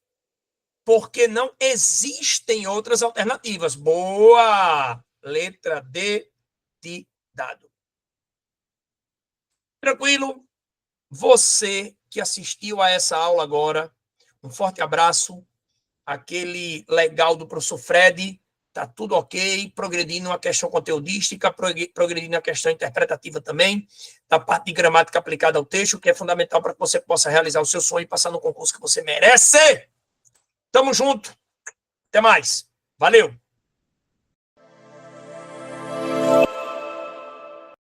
porque não existem outras alternativas. Boa! Letra D de dado. Tranquilo? Você que assistiu a essa aula agora, um forte abraço. Aquele legal do professor Fred, tá tudo ok, progredindo a questão conteudística, progredindo a questão interpretativa também, da parte de gramática aplicada ao texto, que é fundamental para que você possa realizar o seu sonho e passar no concurso que você merece. Tamo junto. Até mais. Valeu.